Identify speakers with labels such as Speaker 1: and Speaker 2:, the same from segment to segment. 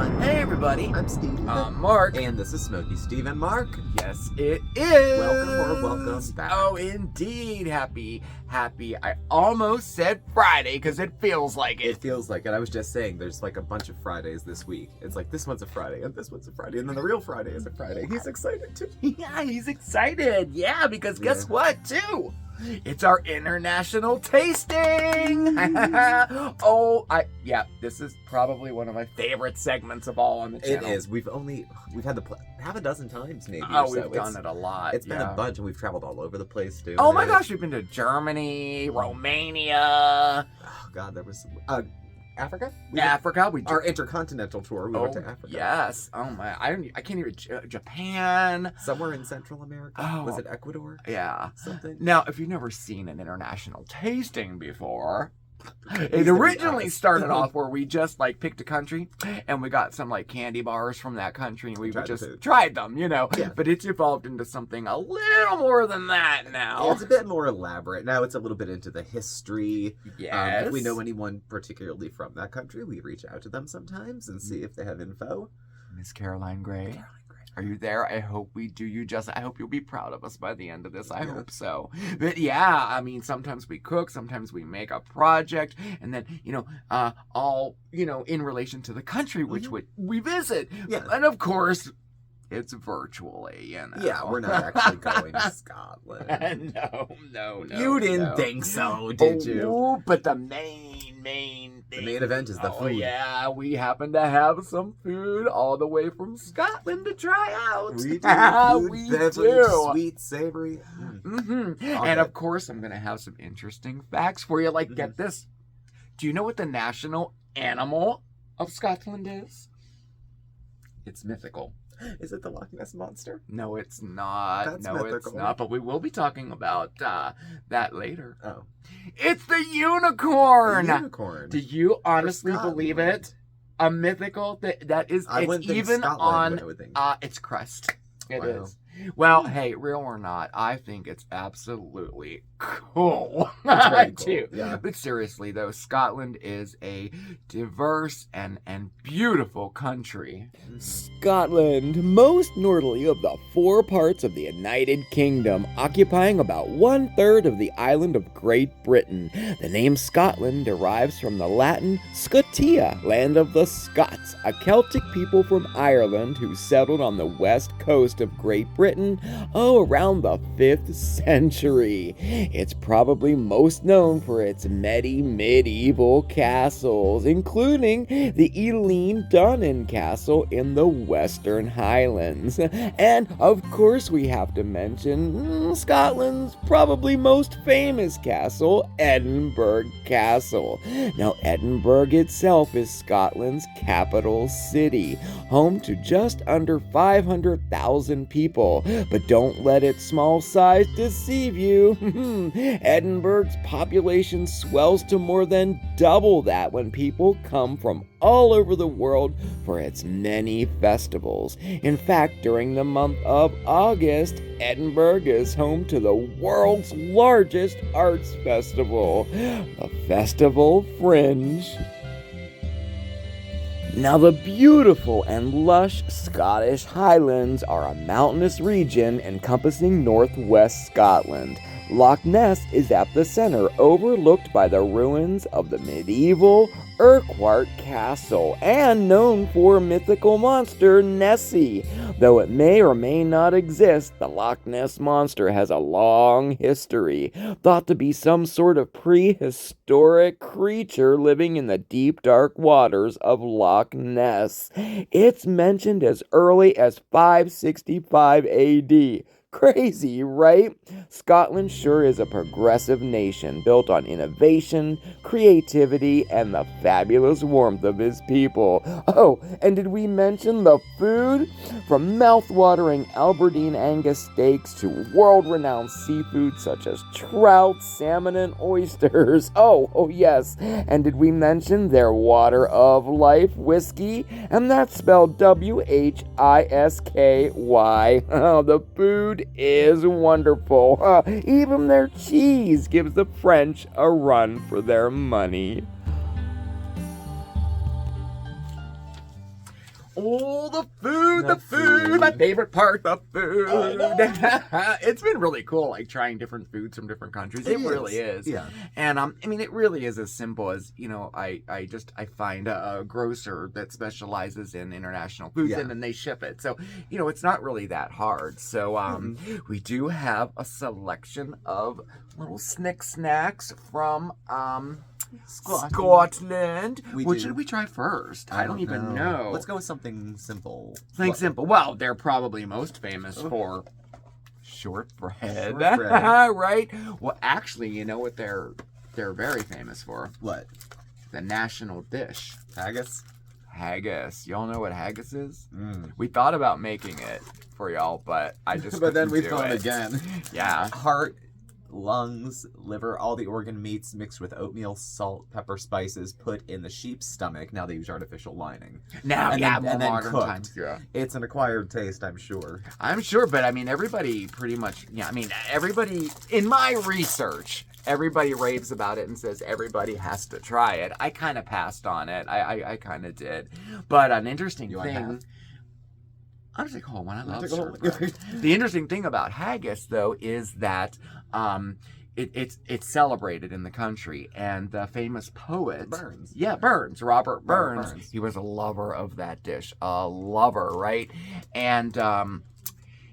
Speaker 1: everyone.
Speaker 2: Hey, everybody.
Speaker 1: I'm Steve.
Speaker 2: I'm Mark.
Speaker 1: And this is Smokey Steve and Mark.
Speaker 2: Yes, it is.
Speaker 1: Welcome back.
Speaker 2: Oh, indeed. Happy. I almost said Friday because it feels like it.
Speaker 1: It feels like it. I was just saying there's like a bunch of Fridays this week. It's like this one's a Friday and this one's a Friday and then the real Friday is a Friday. He's excited too.
Speaker 2: Yeah, he's excited. Yeah, because guess what, too? It's our international tasting. This is probably one of my favorite segments of all on the channel.
Speaker 1: It is. We've had half a dozen times maybe.
Speaker 2: We've done it a lot.
Speaker 1: It's been a bunch, and we've traveled all over the place too.
Speaker 2: Oh my gosh, we've been to Germany, Romania.
Speaker 1: Oh God, there was Africa.
Speaker 2: Africa.
Speaker 1: Our intercontinental tour. We went to Africa.
Speaker 2: Yes. Oh my. I can't even. Japan.
Speaker 1: Somewhere in Central America.
Speaker 2: Oh.
Speaker 1: Was it Ecuador?
Speaker 2: Yeah.
Speaker 1: Something.
Speaker 2: Now, if you've never seen an international tasting before, it originally started off where we just like picked a country and we got some like candy bars from that country and we just tried them, Yeah. But it's evolved into something a little more than that now.
Speaker 1: Yeah, it's a bit more elaborate. Now it's a little bit into the history.
Speaker 2: Yes.
Speaker 1: If we know anyone particularly from that country, we reach out to them sometimes and see if they have info.
Speaker 2: Miss Caroline Gray. Are you there? I hope we do you just. I hope you'll be proud of us by the end of this. I hope so. But yeah, I mean, sometimes we cook, sometimes we make a project, and then, all, in relation to the country which we visit.
Speaker 1: Yeah.
Speaker 2: And of course, it's virtually,
Speaker 1: Yeah, we're not actually going to Scotland.
Speaker 2: No.
Speaker 1: You didn't think so, did you?
Speaker 2: But the main thing.
Speaker 1: The main event is the food.
Speaker 2: Oh, yeah, we happen to have some food all the way from Scotland to try out.
Speaker 1: We do.
Speaker 2: We
Speaker 1: beverage,
Speaker 2: do.
Speaker 1: Sweet, savory.
Speaker 2: And of course, I'm going to have some interesting facts for you. Like, get this. Do you know what the national animal of Scotland is? It's mythical.
Speaker 1: Is it the Loch Ness Monster?
Speaker 2: No, it's not.
Speaker 1: That's
Speaker 2: mythical. It's not. But we will be talking about that later.
Speaker 1: Oh.
Speaker 2: It's the unicorn.
Speaker 1: The unicorn.
Speaker 2: Do you honestly believe it? A mythical that is. It's even on. Its crest. It is. Well, hey, real or not, I think it's absolutely cool. I do. Yeah. But seriously, though, Scotland is a diverse and beautiful country. Scotland, most northerly of the 4 parts of the United Kingdom, occupying about 1/3 of the island of Great Britain. The name Scotland derives from the Latin Scotia, land of the Scots, a Celtic people from Ireland who settled on the west coast of Great Britain around the 5th century. It's probably most known for its medieval castles, including the Eilean Dunnan Castle in the Western Highlands. And, of course, we have to mention Scotland's probably most famous castle, Edinburgh Castle. Now, Edinburgh itself is Scotland's capital city, home to just under 500,000 people. But don't let its small size deceive you. Edinburgh's population swells to more than double that when people come from all over the world for its many festivals. In fact, during the month of August, Edinburgh is home to the world's largest arts festival, the Festival Fringe. Now, the beautiful and lush Scottish Highlands are a mountainous region encompassing northwest Scotland. Loch Ness is at the center, overlooked by the ruins of the medieval Urquhart Castle, and known for mythical monster Nessie. Though it may or may not exist, the Loch Ness Monster has a long history, thought to be some sort of prehistoric creature living in the deep, dark waters of Loch Ness. It's mentioned as early as 565 AD. Crazy, right? Scotland sure is a progressive nation built on innovation, creativity, and the fabulous warmth of his people. Oh, and did we mention the food? From mouth-watering Aberdeen Angus steaks to world-renowned seafood such as trout, salmon, and oysters. Oh yes. And did we mention their water of life whiskey? And that's spelled WHISKY. Oh, the food is wonderful. Even their cheese gives the French a run for their money. Oh, the food, my favorite part, the food. It's been really cool, like trying different foods from different countries. It really is.
Speaker 1: Yeah.
Speaker 2: And I mean, it really is as simple as, you know, I find a grocer that specializes in international foods, and then they ship it. So, you know, it's not really that hard. So, we do have a selection of little snacks from Scotland. What should we try first? I don't even know.
Speaker 1: Let's go with something simple.
Speaker 2: Simple. Well, they're probably most famous for shortbread. Right? Well, actually, you know what they're very famous for?
Speaker 1: What?
Speaker 2: The national dish.
Speaker 1: Haggis.
Speaker 2: Y'all know what haggis is? We thought about making it for y'all, but I just
Speaker 1: but then we
Speaker 2: do
Speaker 1: thought
Speaker 2: it.
Speaker 1: again.
Speaker 2: Yeah.
Speaker 1: Heart, lungs, liver, all the organ meats mixed with oatmeal, salt, pepper, spices, put in the sheep's stomach. Now they use artificial lining.
Speaker 2: Now,
Speaker 1: and then
Speaker 2: modern
Speaker 1: cooked.
Speaker 2: times. Yeah.
Speaker 1: It's an acquired taste, I'm sure.
Speaker 2: I'm sure, but I mean, everybody pretty much, everybody, in my research, everybody raves about it and says everybody has to try it. I kind of passed on it. I kind of did. But an interesting thing... I'll just take a whole one. I love shortbread. The interesting thing about haggis, though, is that it's celebrated in the country, and the famous poet Robert Burns, he was a lover of that dish, right? And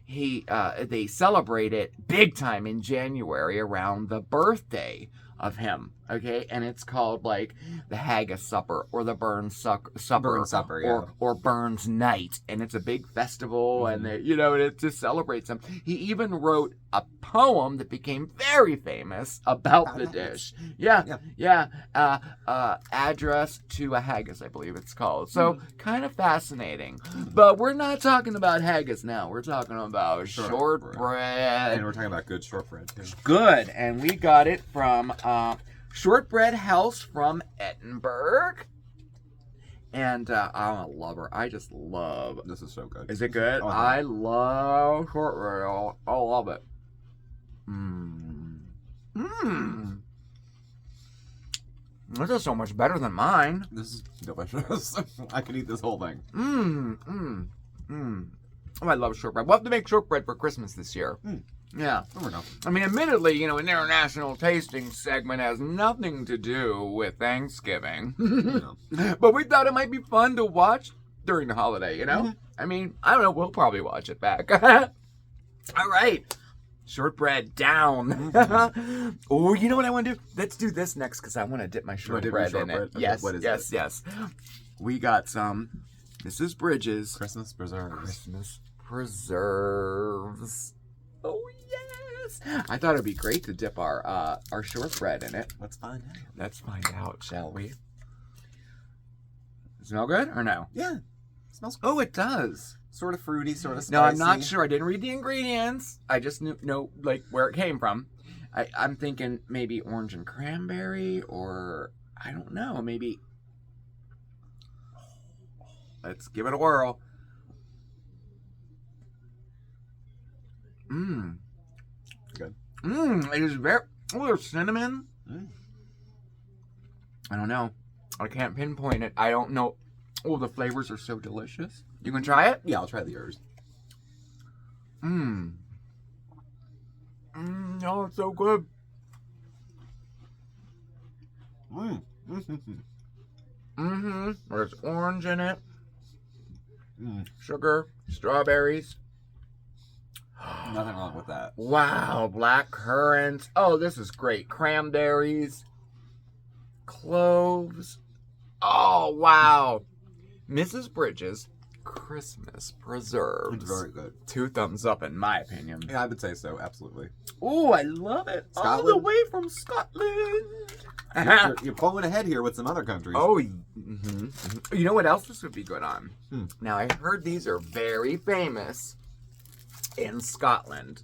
Speaker 2: they celebrate it big time in January around the birthday of him, okay? And it's called like the Haggis Supper or the Burns Supper, or Burns Night, and it's a big festival, and it just celebrates him. He even wrote a poem that became very famous about the dish. Address to a Haggis, I believe it's called. So kind of fascinating. But we're not talking about haggis now. We're talking about shortbread.
Speaker 1: And we're talking about good shortbread too.
Speaker 2: Good, and we got it from Shortbread House from Edinburgh. And I'm a lover. I just love.
Speaker 1: This is so good.
Speaker 2: Is it good? I love shortbread. I love it. This is so much better than mine.
Speaker 1: This is delicious. I could eat this whole thing.
Speaker 2: Oh, I love shortbread. We'll have to make shortbread for Christmas this year. Yeah.
Speaker 1: Never know.
Speaker 2: I mean, admittedly, an international tasting segment has nothing to do with Thanksgiving. But we thought it might be fun to watch during the holiday, I mean, I don't know. We'll probably watch it back. All right. Shortbread down. Oh, you know what I want to do? Let's do this next because I want to dip my shortbread in it.
Speaker 1: Okay,
Speaker 2: yes,
Speaker 1: what is
Speaker 2: yes,
Speaker 1: it?
Speaker 2: yes. We got some Mrs. Bridges.
Speaker 1: Christmas preserves.
Speaker 2: Christmas preserves. Oh, yes. I thought it'd be great to dip our shortbread in it.
Speaker 1: Let's find out.
Speaker 2: Let's find out, shall we? Smell good or no?
Speaker 1: Yeah. It smells good.
Speaker 2: Oh, it does.
Speaker 1: Sort of fruity, sort of spicy.
Speaker 2: No, I'm not sure. I didn't read the ingredients. I just know like where it came from. I'm thinking maybe orange and cranberry, or I don't know, maybe. Let's give it a whirl.
Speaker 1: Good.
Speaker 2: It is very. Oh, there's cinnamon. I don't know. I can't pinpoint it. I don't know. Oh, the flavors are so delicious. You can try it?
Speaker 1: Yeah, I'll try the yours.
Speaker 2: Oh, it's so good. There's orange in it. Sugar, strawberries.
Speaker 1: Nothing wrong with that.
Speaker 2: Wow, black currants. Oh, this is great. Cranberries. Cloves. Oh, wow. Mrs. Bridges Christmas preserves.
Speaker 1: It's very good.
Speaker 2: 2 thumbs up in my opinion.
Speaker 1: Yeah, I would say so, absolutely.
Speaker 2: Oh, I love it.
Speaker 1: Scotland?
Speaker 2: All the way from Scotland.
Speaker 1: You're pulling ahead here with some other countries.
Speaker 2: Oh, You know what else this would be good on? Now, I heard these are very famous in Scotland.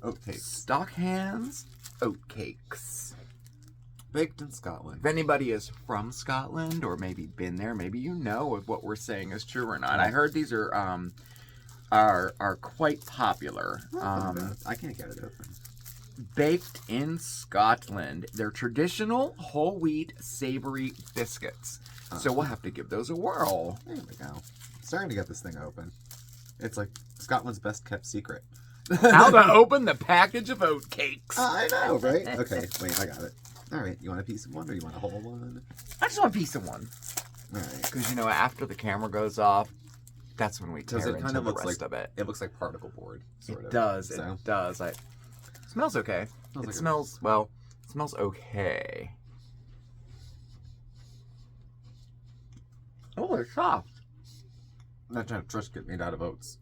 Speaker 1: Oatcakes.
Speaker 2: Stockhands oatcakes.
Speaker 1: Baked in Scotland.
Speaker 2: If anybody is from Scotland or maybe been there, maybe you know if what we're saying is true or not. I heard these are quite popular.
Speaker 1: I can't get it open.
Speaker 2: Baked in Scotland. They're traditional whole wheat savory biscuits. So we'll have to give those a whirl.
Speaker 1: There we go. Starting to get this thing open. It's like Scotland's best kept secret.
Speaker 2: How to open the package of oatcakes.
Speaker 1: I know, right? Okay, wait, I got it. All right, you want a piece of one or you want a whole one?
Speaker 2: I just want a piece of one.
Speaker 1: All right.
Speaker 2: Because, after the camera goes off, that's when we tear into
Speaker 1: kind of
Speaker 2: the
Speaker 1: looks
Speaker 2: rest
Speaker 1: like,
Speaker 2: of it.
Speaker 1: It looks like particle board, sort of.
Speaker 2: It does. It smells okay. It smells okay. Oh, it's soft.
Speaker 1: I'm not trying to Triscuit made out of oats.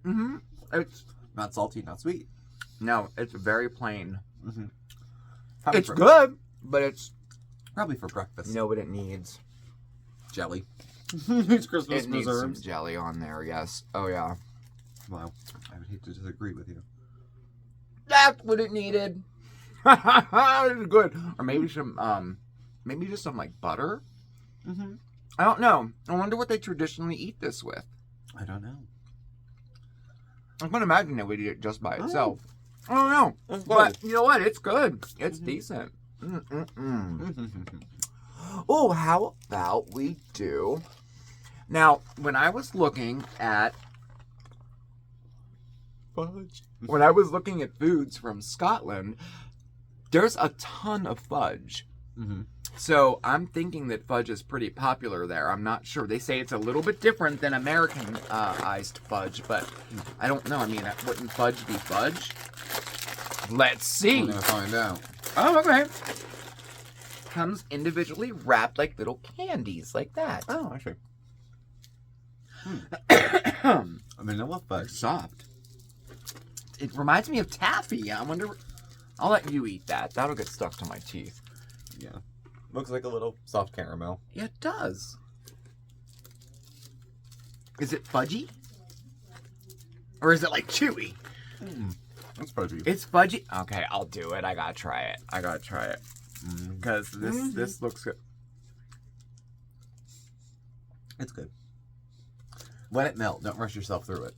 Speaker 2: Mm-hmm. It's
Speaker 1: not salty, not sweet.
Speaker 2: No, it's very plain.
Speaker 1: Mm-hmm.
Speaker 2: It's good, but it's
Speaker 1: probably for breakfast.
Speaker 2: You know what it needs?
Speaker 1: Jelly. It's Christmas
Speaker 2: it needs
Speaker 1: preserves.
Speaker 2: Some jelly on there, yes. Oh, yeah.
Speaker 1: Wow. I would hate to disagree with you.
Speaker 2: That's what it needed. It's good. Or maybe some, maybe just some, like, butter?
Speaker 1: Mm-hmm.
Speaker 2: I don't know. I wonder what they traditionally eat this with.
Speaker 1: I don't know.
Speaker 2: I can't imagine they would eat it just by itself. I don't know. But you know what? It's good. It's decent. Oh, how about we do... Now, when I was looking at...
Speaker 1: Fudge.
Speaker 2: When I was looking at foods from Scotland, there's a ton of fudge.
Speaker 1: Mm-hmm.
Speaker 2: So I'm thinking that fudge is pretty popular there. I'm not sure. They say it's a little bit different than Americanized fudge, but I don't know. I mean, wouldn't fudge be fudge? Let's see.
Speaker 1: We're going to find out.
Speaker 2: Oh, okay. Comes individually wrapped like little candies, like that.
Speaker 1: Oh, actually. Vanilla fudge.
Speaker 2: Soft. It reminds me of taffy. I wonder... I'll let you eat that. That'll get stuck to my teeth.
Speaker 1: Yeah. Looks like a little soft caramel.
Speaker 2: Yeah, it does. Is it fudgy? Or is it like chewy?
Speaker 1: It's fudgy.
Speaker 2: It's fudgy? Okay, I'll do it. I gotta try it. Because this looks good.
Speaker 1: It's good. Let it melt. Don't rush yourself through it.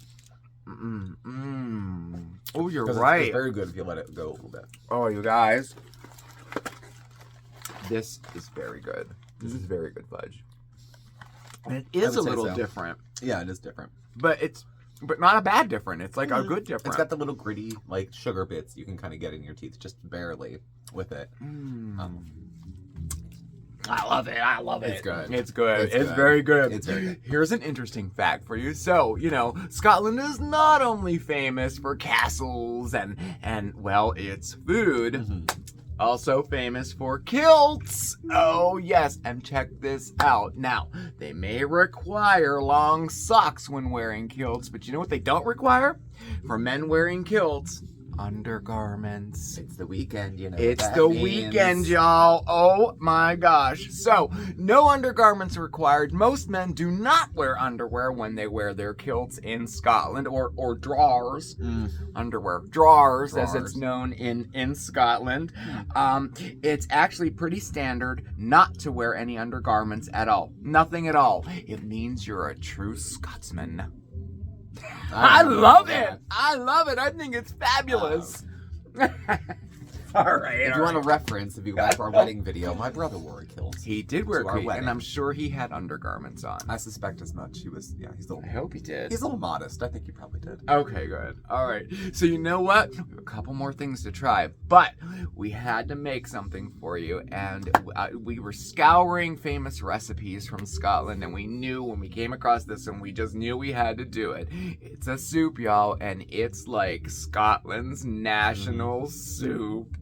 Speaker 2: Oh, you're right.
Speaker 1: It's very good if you let it go a little bit.
Speaker 2: Oh, you guys. This is very good. This is very good fudge. And it is a little different.
Speaker 1: Yeah, it is different.
Speaker 2: But not a bad different. It's like a good different.
Speaker 1: It's got the little gritty, like, sugar bits you can kind of get in your teeth just barely with it.
Speaker 2: I love it.
Speaker 1: It's good.
Speaker 2: It's good. It's
Speaker 1: good.
Speaker 2: very good.
Speaker 1: It's very good.
Speaker 2: Here's an interesting fact for you. So, Scotland is not only famous for castles and well, its food, also famous for kilts. Oh, yes. And check this out. Now, they may require long socks when wearing kilts, but you know what they don't require? For men wearing kilts, undergarments.
Speaker 1: It's the weekend,
Speaker 2: It's the weekend, y'all. Oh my gosh. So, no undergarments required. Most men do not wear underwear when they wear their kilts in Scotland, or drawers. Underwear. Drawers, as it's known in Scotland. It's actually pretty standard not to wear any undergarments at all. Nothing at all. It means you're a true Scotsman. I love it. I love it. I think it's fabulous. All right.
Speaker 1: If you want a reference, if you watch our wedding video, my brother wore a kilt.
Speaker 2: He did wear a kilt, and I'm sure he had undergarments on.
Speaker 1: I suspect as much. He's a little.
Speaker 2: I hope he did.
Speaker 1: He's a little modest. I think he probably did.
Speaker 2: Okay, good. All right. So you know what? We have a couple more things to try, but we had to make something for you, and we were scouring famous recipes from Scotland, and we knew when we came across this, and we just knew we had to do it. It's a soup, y'all, and it's like Scotland's national soup.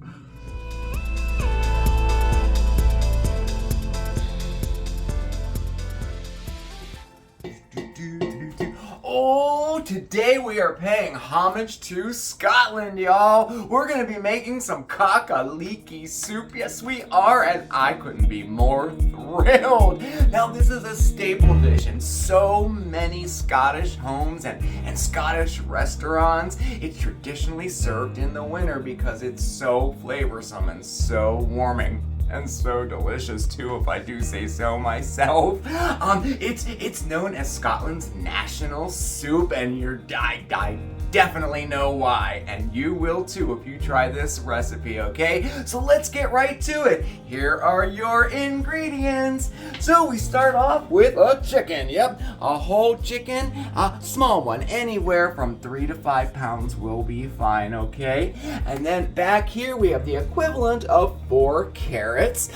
Speaker 2: Oh, today we are paying homage to Scotland, y'all. We're going to be making some Cock-a-Leekie soup. Yes, we are, and I couldn't be more thrilled. Now, this is a staple dish in so many Scottish homes and Scottish restaurants. It's traditionally served in the winter because it's so flavorsome and so warming. and so delicious too, if I do say so myself. It's known as Scotland's national soup, and I definitely know why, and you will too if you try this recipe, okay? So let's get right to it. Here are your ingredients. So we start off with a chicken. Yep, a whole chicken, a small one, anywhere from 3 to 5 pounds will be fine, okay? And then back here we have the equivalent of 4 carrots.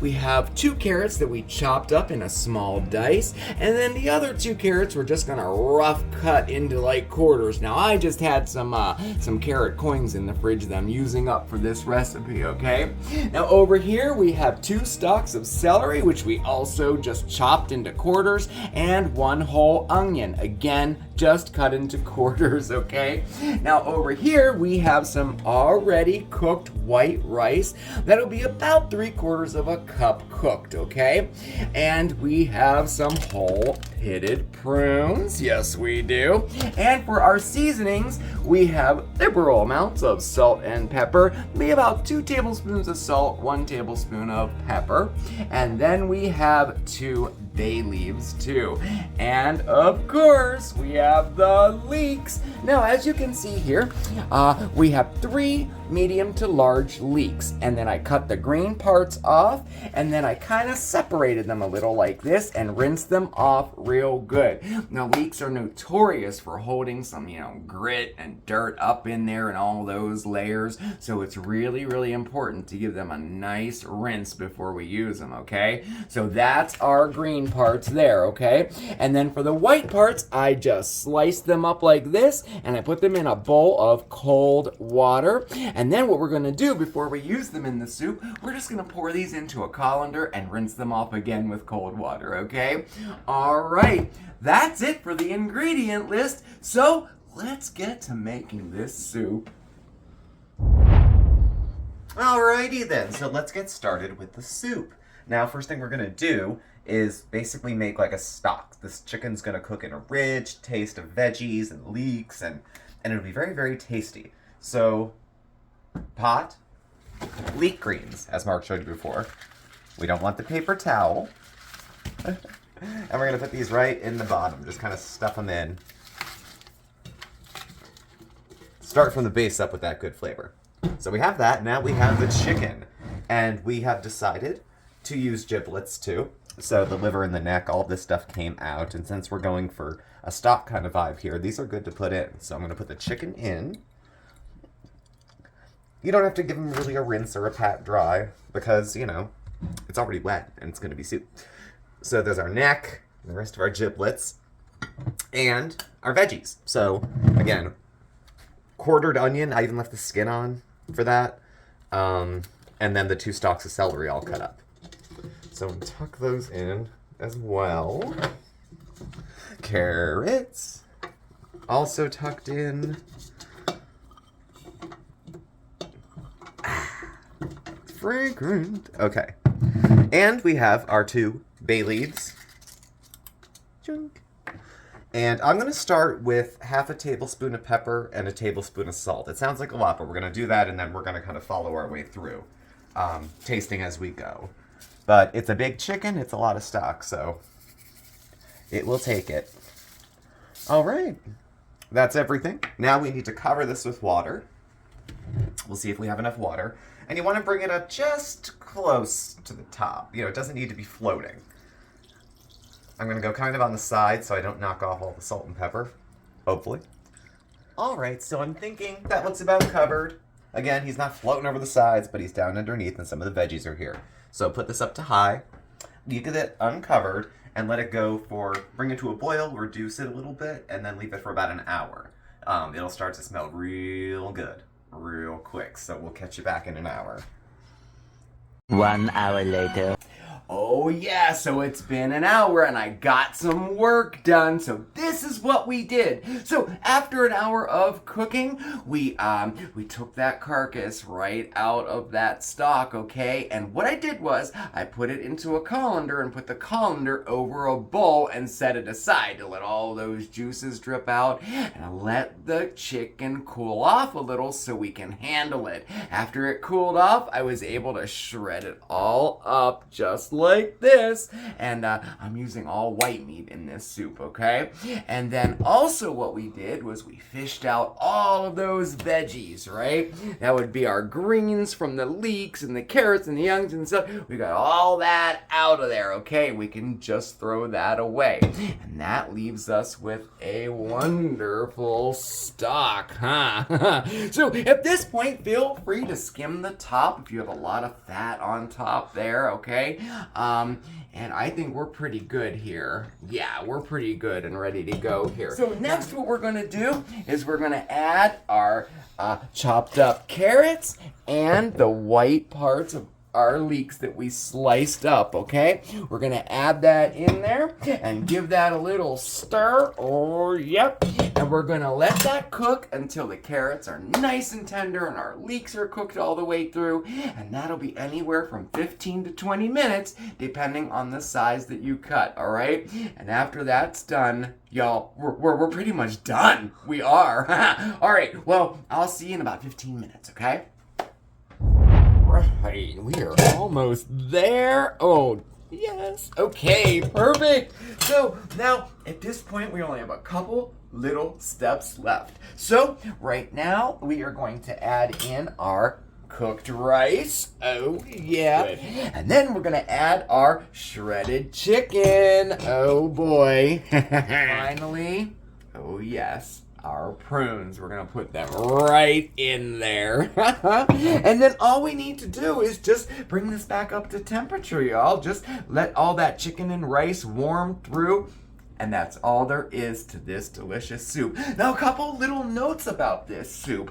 Speaker 2: We have 2 carrots that we chopped up in a small dice, and then the other 2 carrots we're just gonna rough cut into like quarters. Now I just had some carrot coins in the fridge that I'm using up for this recipe, okay? Now over here we have 2 stalks of celery, which we also just chopped into quarters, and 1 whole onion, again just cut into quarters, okay? Now over here we have some already cooked white rice that'll be about 3/4 of a cup cooked, okay? And we have some whole pitted prunes, yes we do. And for our seasonings, we have liberal amounts of salt and pepper, be about 2 tablespoons of salt, 1 tablespoon of pepper, and then we have 2 bay leaves too. And of course, we have the leeks. Now, as you can see here, we have 3 medium to large leeks, and then I cut the green parts off, and then I kind of separated them a little like this and rinsed them off real good. Now, leeks are notorious for holding some, grit and dirt up in there and all those layers, so it's really, really important to give them a nice rinse before we use them, okay? So that's our green parts there, okay? And then for the white parts, I just sliced them up like this, and I put them in a bowl of cold water. And then what we're gonna do before we use them in the soup, we're just gonna pour these into a colander and rinse them off again with cold water, okay? All right, that's it for the ingredient list. So let's get to making this soup.
Speaker 1: Alrighty then, so let's get started with the soup. Now, first thing we're gonna do is basically make like a stock. This chicken's gonna cook in a rich taste of veggies and leeks, and it'll be very, very tasty. So, pot, leek greens, as Mark showed you before. We don't want the paper towel. And we're gonna put these right in the bottom, just kind of stuff them in. Start from the base up with that good flavor. So we have that, now we have the chicken. And we have decided to use giblets too. So the liver and the neck, all of this stuff came out. And since we're going for a stock kind of vibe here, these are good to put in. So I'm going to put the chicken in. You don't have to give them really a rinse or a pat dry because, it's already wet and it's going to be soup. So there's our neck, and the rest of our giblets, and our veggies. So again, quartered onion. I even left the skin on for that. And then the 2 stalks of celery all cut up. So tuck those in as well. Carrots, also tucked in. Fragrant. Okay. And we have our 2 bay leaves. And I'm going to start with half a tablespoon of pepper and a tablespoon of salt. It sounds like a lot, but we're going to do that, and then we're going to kind of follow our way through, tasting as we go. But it's a big chicken, it's a lot of stock, so it will take it. All right, that's everything. Now we need to cover this with water. We'll see if we have enough water. And you want to bring it up just close to the top. It doesn't need to be floating. I'm going to go kind of on the side so I don't knock off all the salt and pepper, hopefully. All right, so I'm thinking that looks about covered. Again, he's not floating over the sides, but he's down underneath and some of the veggies are here. So put this up to high, you get it uncovered, and let it go bring it to a boil, reduce it a little bit, and then leave it for about an hour. It'll start to smell real good, real quick, so we'll catch you back in an hour.
Speaker 3: 1 hour later.
Speaker 2: Oh yeah, so it's been an hour and I got some work done. So this is what we did. So after an hour of cooking, we took that carcass right out of that stock, okay? And what I did was I put it into a colander and put the colander over a bowl and set it aside to let all those juices drip out and let the chicken cool off a little so we can handle it. After it cooled off, I was able to shred it all up just like this, and I'm using all white meat in this soup, okay? And then also what we did was we fished out all of those veggies, right? That would be our greens from the leeks and the carrots and the onions and stuff. We got all that out of there, okay? We can just throw that away. And that leaves us with a wonderful stock, huh? So at this point, feel free to skim the top if you have a lot of fat on top there, okay? And I think we're pretty good here. Yeah, we're pretty good and ready to go here. So next what we're gonna do is we're gonna add our chopped up carrots and the white parts of our leeks that we sliced up, okay? We're gonna add that in there and give that a little stir. Oh, yep. And we're gonna let that cook until the carrots are nice and tender and our leeks are cooked all the way through. And that'll be anywhere from 15 to 20 minutes, depending on the size that you cut, all right? And after that's done, y'all, we're pretty much done. We are. All right, well, I'll see you in about 15 minutes, okay? Right, we are almost there. Oh, yes. Okay, perfect. So now at this point, we only have a couple little steps left. So right now, we are going to add in our cooked rice. Oh, yeah. Good. And then we're going to add our shredded chicken. Oh, boy. Finally, oh, yes, our prunes. We're going to put them right in there. And then all we need to do is just bring this back up to temperature, y'all. Just let all that chicken and rice warm through. And that's all there is to this delicious soup. Now, a couple little notes about this soup.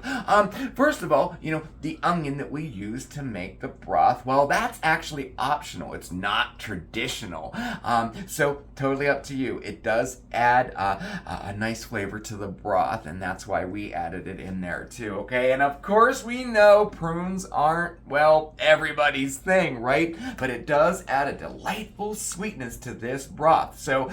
Speaker 2: First of all, the onion that we use to make the broth, well, that's actually optional. It's not traditional. So totally up to you. It does add a nice flavor to the broth, and that's why we added it in there too, okay? And of course, we know prunes aren't, well, everybody's thing, right? But it does add a delightful sweetness to this broth. So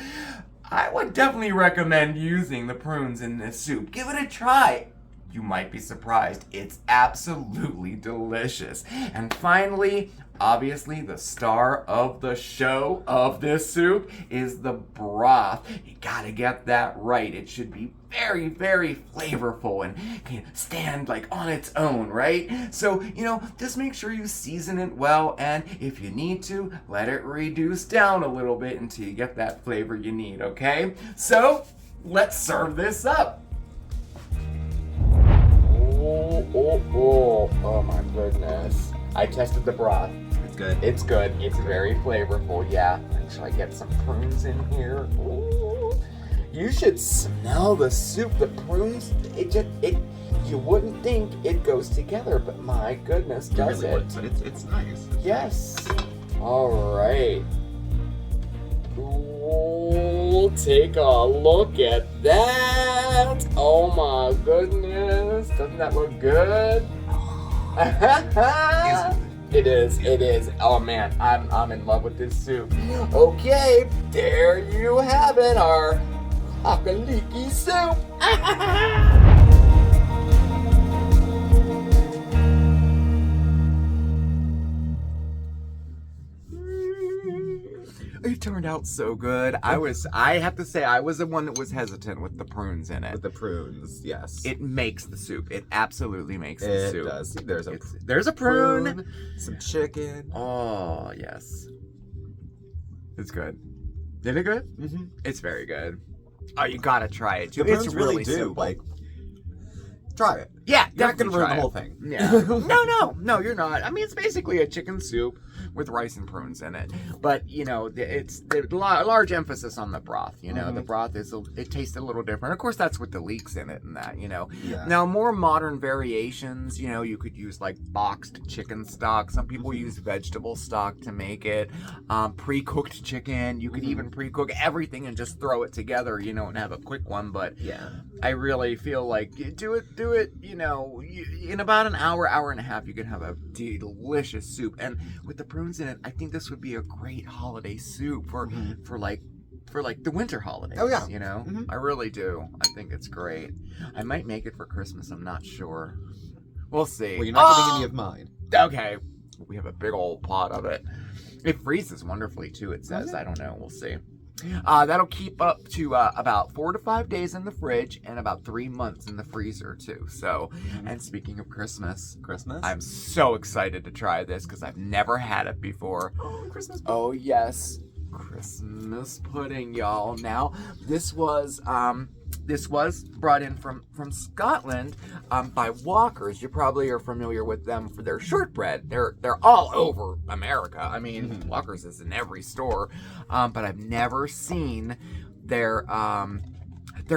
Speaker 2: I would definitely recommend using the prunes in this soup. Give it a try. You might be surprised. It's absolutely delicious. And finally, obviously, the star of the show of this soup is the broth. You gotta get that right. It should be very, very flavorful and can stand like on its own, right? So, just make sure you season it well, and if you need to, let it reduce down a little bit until you get that flavor you need, okay? So, let's serve this up. Oh my goodness. I tested the broth.
Speaker 1: It's good.
Speaker 2: It's good. It's very flavorful, yeah. Should I get some prunes in here? Ooh. You should smell the soup. The prunes, you wouldn't think it goes together, but my goodness, does it?
Speaker 1: Would, but it's nice.
Speaker 2: Yes. All right. Ooh, take a look at that. Oh my goodness. Doesn't that look good? It is. Oh man, I'm in love with this soup. Okay, there you have it, our Cock-a-Leekie soup. It turned out so good. I have to say, I was the one that was hesitant with the prunes in it.
Speaker 1: With the prunes, yes.
Speaker 2: It makes the soup. It absolutely makes the soup.
Speaker 1: It does. See,
Speaker 2: there's a prune.
Speaker 1: Some chicken.
Speaker 2: Oh, yes. It's good. Is it good?
Speaker 1: Mm-hmm.
Speaker 2: It's very good. Oh, you gotta try it too.
Speaker 1: The
Speaker 2: It's
Speaker 1: prunes
Speaker 2: really
Speaker 1: do,
Speaker 2: simple.
Speaker 1: Try it.
Speaker 2: Yeah,
Speaker 1: You're not gonna
Speaker 2: definitely
Speaker 1: ruin
Speaker 2: try
Speaker 1: the whole
Speaker 2: it.
Speaker 1: thing.
Speaker 2: Yeah. No, you're not. I mean, it's basically a chicken soup with rice and prunes in it. But, you know, it's a large emphasis on the broth, you know. The broth it tastes a little different. Of course, that's with the leeks in it and that, you know. Yeah. Now, more modern variations, you know, you could use like boxed chicken stock. Some people use vegetable stock to make it. Pre-cooked chicken. You could even pre-cook everything and just throw it together, you know, and have a quick one. But yeah, I really feel like do it, you know, in about an hour and a half, you can have a delicious soup. And with the prunes in it, I think this would be a great holiday soup for like the winter holidays. Oh yeah, you know, I really do. I think it's great. I might make it for Christmas. I'm not sure. We'll see.
Speaker 3: Well, you're not getting any of mine.
Speaker 2: Okay, we have a big old pot of it. It freezes wonderfully too. It says. I don't know. We'll see. That'll keep up to about 4 to 5 days in the fridge and about 3 months in the freezer too. So, and speaking of Christmas, I'm so excited to try this because I've never had it before.
Speaker 3: Oh, Christmas pudding.
Speaker 2: Oh yes, Christmas pudding, y'all. Now, this was brought in from Scotland by Walkers. You probably are familiar with them for their shortbread. They're all over America. I mean, Walkers is in every store, but I've never seen their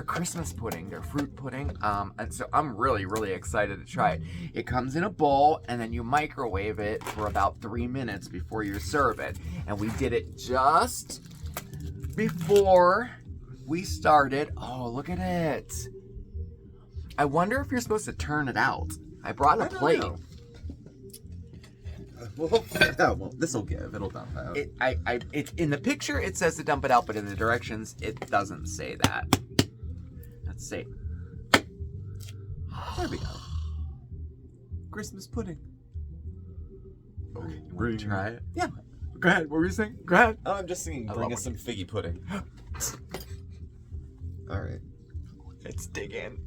Speaker 2: Christmas pudding, their fruit pudding. And so I'm really excited to try it. It comes in a bowl, and then you microwave it for about 3 minutes before you serve it. And we did it just before we started. Oh, look at it. I wonder if you're supposed to turn it out. I brought a plate.
Speaker 3: Well, this will give. It'll dump out.
Speaker 2: It's in the picture, it says to dump it out, but in the directions, it doesn't say that. Let's see.
Speaker 3: There we go. Christmas pudding.
Speaker 2: Okay, you want to try it?
Speaker 3: Yeah.
Speaker 2: Go ahead. What were you saying? Go ahead.
Speaker 3: Oh, I'm just singing. Bring us some figgy pudding. All right.
Speaker 2: Let's dig in.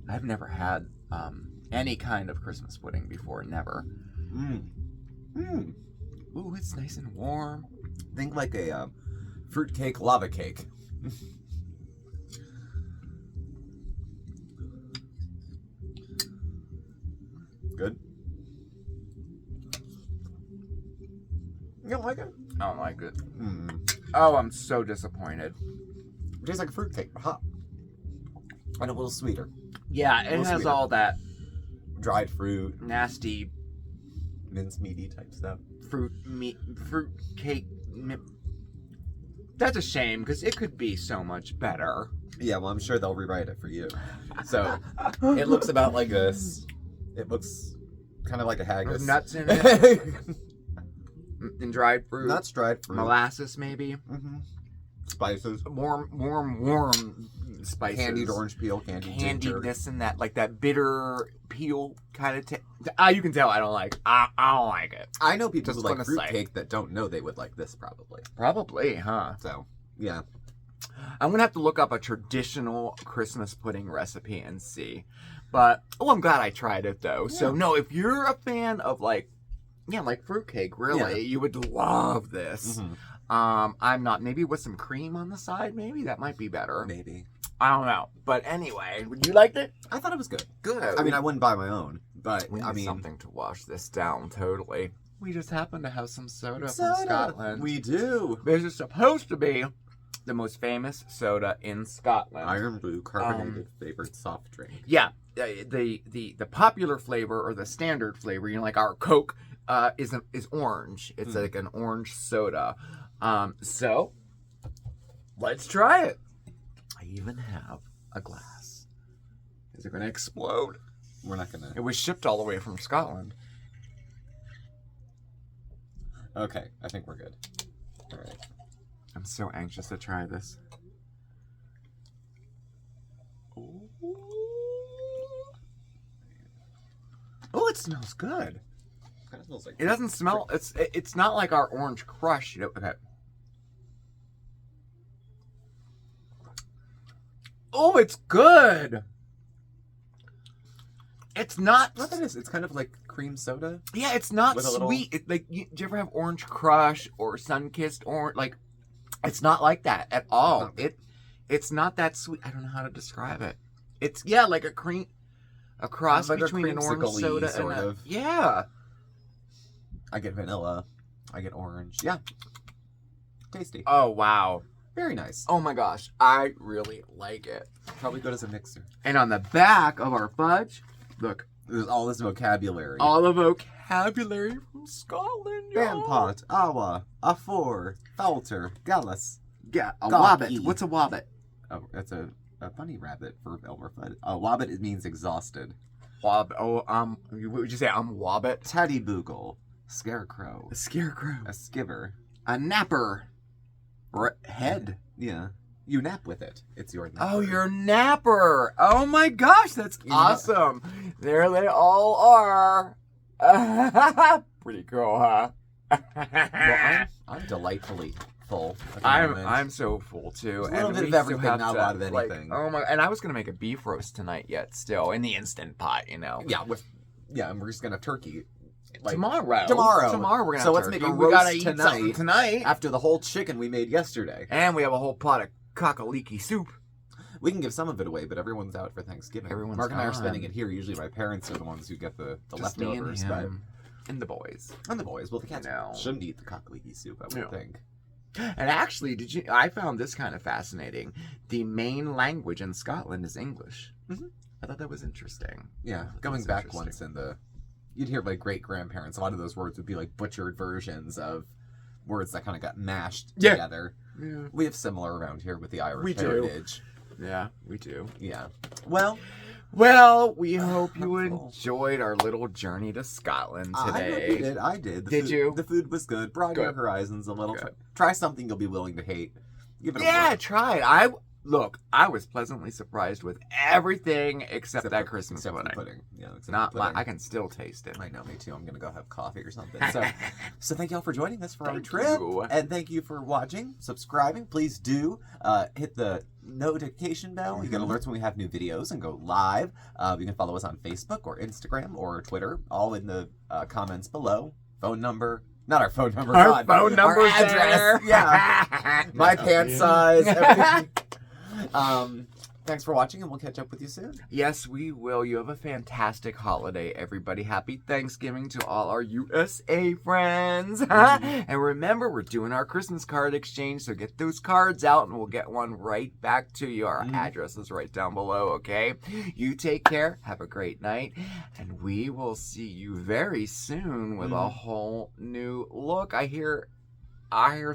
Speaker 2: I've never had any kind of Christmas pudding before. Never. Ooh, it's nice and warm.
Speaker 3: Think like a fruitcake lava cake. Good. You don't like it?
Speaker 2: I don't like it. Oh, I'm so disappointed.
Speaker 3: It tastes like a fruitcake, but hot. And a little sweeter.
Speaker 2: Yeah, it has all that
Speaker 3: dried fruit,
Speaker 2: nasty,
Speaker 3: mincemeaty type stuff.
Speaker 2: Fruit cake. That's a shame because it could be so much better.
Speaker 3: Yeah, well, I'm sure they'll rewrite it for you. So it looks about like this. It looks kind of like a haggis.
Speaker 2: With nuts in it. And dried fruit.
Speaker 3: Nuts, dried fruit.
Speaker 2: Molasses, maybe.
Speaker 3: Spices.
Speaker 2: Warm spices.
Speaker 3: Candied orange peel, candied ginger.
Speaker 2: This and that, like that bitter peel kind of. You can tell I don't like. I don't like it.
Speaker 3: I know people who like fruitcake that don't know they would like this probably.
Speaker 2: Probably, huh?
Speaker 3: So, yeah.
Speaker 2: I'm gonna have to look up a traditional Christmas pudding recipe and see. But I'm glad I tried it though. Yeah. So no, if you're a fan of like fruitcake, really, you would love this. I'm not. Maybe with some cream on the side, maybe that might be better.
Speaker 3: Maybe.
Speaker 2: I don't know. But anyway, you liked it?
Speaker 3: I thought it was good.
Speaker 2: Good.
Speaker 3: I mean, I wouldn't buy my own, but
Speaker 2: we need something to wash this down. Totally. We just happen to have some soda from Scotland.
Speaker 3: We do.
Speaker 2: This is supposed to be the most famous soda in Scotland.
Speaker 3: Iron Brew carbonated flavored soft drink.
Speaker 2: Yeah, the popular flavor or the standard flavor, you know, like our Coke, is orange. It's like an orange soda. So let's try it. I even have a glass. Is it going to explode?
Speaker 3: We're not going to.
Speaker 2: It was shipped all the way from Scotland.
Speaker 3: Okay, I think we're good. All right.
Speaker 2: I'm so anxious to try this. Oh, it smells good.
Speaker 3: Kind of smells like
Speaker 2: it doesn't smell. It's not like our orange crush. You know. Okay. Oh, it's good. It's not.
Speaker 3: What that is? It's kind of like cream soda.
Speaker 2: Yeah, it's not sweet. Do you ever have Orange Crush or Sunkissed orange? Like, it's not like that at all. It's not that sweet. I don't know how to describe it. It's like a cross like between an orange soda and
Speaker 3: sort of.
Speaker 2: Yeah.
Speaker 3: I get vanilla. I get orange. Yeah. Tasty.
Speaker 2: Oh, wow.
Speaker 3: Very nice.
Speaker 2: Oh my gosh, I really like it.
Speaker 3: Probably good as a mixer.
Speaker 2: And on the back of our fudge, look.
Speaker 3: There's all this vocabulary.
Speaker 2: All the vocabulary from Scotland, y'all.
Speaker 3: Bampot, awa, afor, falter, gallus.
Speaker 2: Yeah, a
Speaker 3: Gawky.
Speaker 2: wobbit. What's a wobbit?
Speaker 3: Oh, that's a bunny rabbit for Elmer Fudd. Wobbit, it means exhausted.
Speaker 2: What would you say? I'm wobbit?
Speaker 3: Teddy boogle, scarecrow,
Speaker 2: A scarecrow.
Speaker 3: a skiver.
Speaker 2: A napper. Head.
Speaker 3: Yeah. You nap with it. It's your napper.
Speaker 2: Oh, your napper. Oh my gosh, that's
Speaker 3: Yeah.
Speaker 2: awesome. There they all are. Pretty cool, huh?
Speaker 3: Well, I'm delightfully full. At the moment.
Speaker 2: I'm so full too.
Speaker 3: It's a little
Speaker 2: And
Speaker 3: bit
Speaker 2: we
Speaker 3: of
Speaker 2: still
Speaker 3: everything,
Speaker 2: have
Speaker 3: not a
Speaker 2: to,
Speaker 3: lot of
Speaker 2: like,
Speaker 3: anything.
Speaker 2: oh my! And I was gonna make a beef roast tonight, yet still in the Instant Pot,
Speaker 3: and we're just gonna turkey.
Speaker 2: Tomorrow we're gonna.
Speaker 3: So
Speaker 2: have
Speaker 3: let's make
Speaker 2: turkey.
Speaker 3: a
Speaker 2: We gotta
Speaker 3: roast
Speaker 2: eat something tonight.
Speaker 3: after the whole chicken we made yesterday.
Speaker 2: And we have a whole pot of Cock-a-Leekie soup.
Speaker 3: We can give some of it away, but everyone's out for Thanksgiving. Mark and I are spending it here. Usually my parents are the ones who get the
Speaker 2: Just me and
Speaker 3: leftovers.
Speaker 2: him and the boys.
Speaker 3: And the boys. Well, the cats
Speaker 2: No.
Speaker 3: shouldn't eat the Cock-a-Leekie soup, I would think.
Speaker 2: And actually, I found this kind of fascinating. The main language in Scotland is English.
Speaker 3: Mm-hmm.
Speaker 2: I thought that was interesting.
Speaker 3: Yeah, going back once you'd hear my great-grandparents, a lot of those words would be like butchered versions of words that kind of got mashed together.
Speaker 2: Yeah.
Speaker 3: We have similar around here with the Irish
Speaker 2: We do.
Speaker 3: heritage.
Speaker 2: Yeah, we do.
Speaker 3: Yeah. Well,
Speaker 2: we hope you enjoyed our little journey to Scotland today.
Speaker 3: I did.
Speaker 2: Did you?
Speaker 3: The food was good. Broaden your horizons a little. Try something you'll be willing to hate. Give it a whirl.
Speaker 2: Try it. I was pleasantly surprised with everything except that Christmas pudding.
Speaker 3: Yeah,
Speaker 2: Not I can still taste it.
Speaker 3: I know, me too. I'm gonna go have coffee or something. So thank y'all for joining us for our
Speaker 2: Thank
Speaker 3: trip,
Speaker 2: you.
Speaker 3: and thank you for watching, subscribing. Please do hit the notification bell. You get alerts when we have new videos and go live. You can follow us on Facebook or Instagram or Twitter, all in the comments below. Phone number. Not our phone number.
Speaker 2: Our phone number,
Speaker 3: our address.
Speaker 2: there.
Speaker 3: Yeah. My pants size. Everything. Thanks for watching, and we'll catch up with you soon.
Speaker 2: Yes, we will. You have a fantastic holiday, everybody. Happy Thanksgiving to all our USA friends. And remember, we're doing our Christmas card exchange, so get those cards out, and we'll get one right back to you. Our address is right down below, okay? You take care. Have a great night. And we will see you very soon with a whole new look. I hear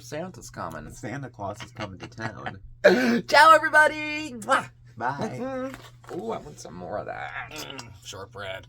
Speaker 2: Santa's coming.
Speaker 3: Santa Claus is coming to town.
Speaker 2: Ciao, everybody. Mwah.
Speaker 3: Bye.
Speaker 2: Ooh, I want some more of that.
Speaker 3: Shortbread.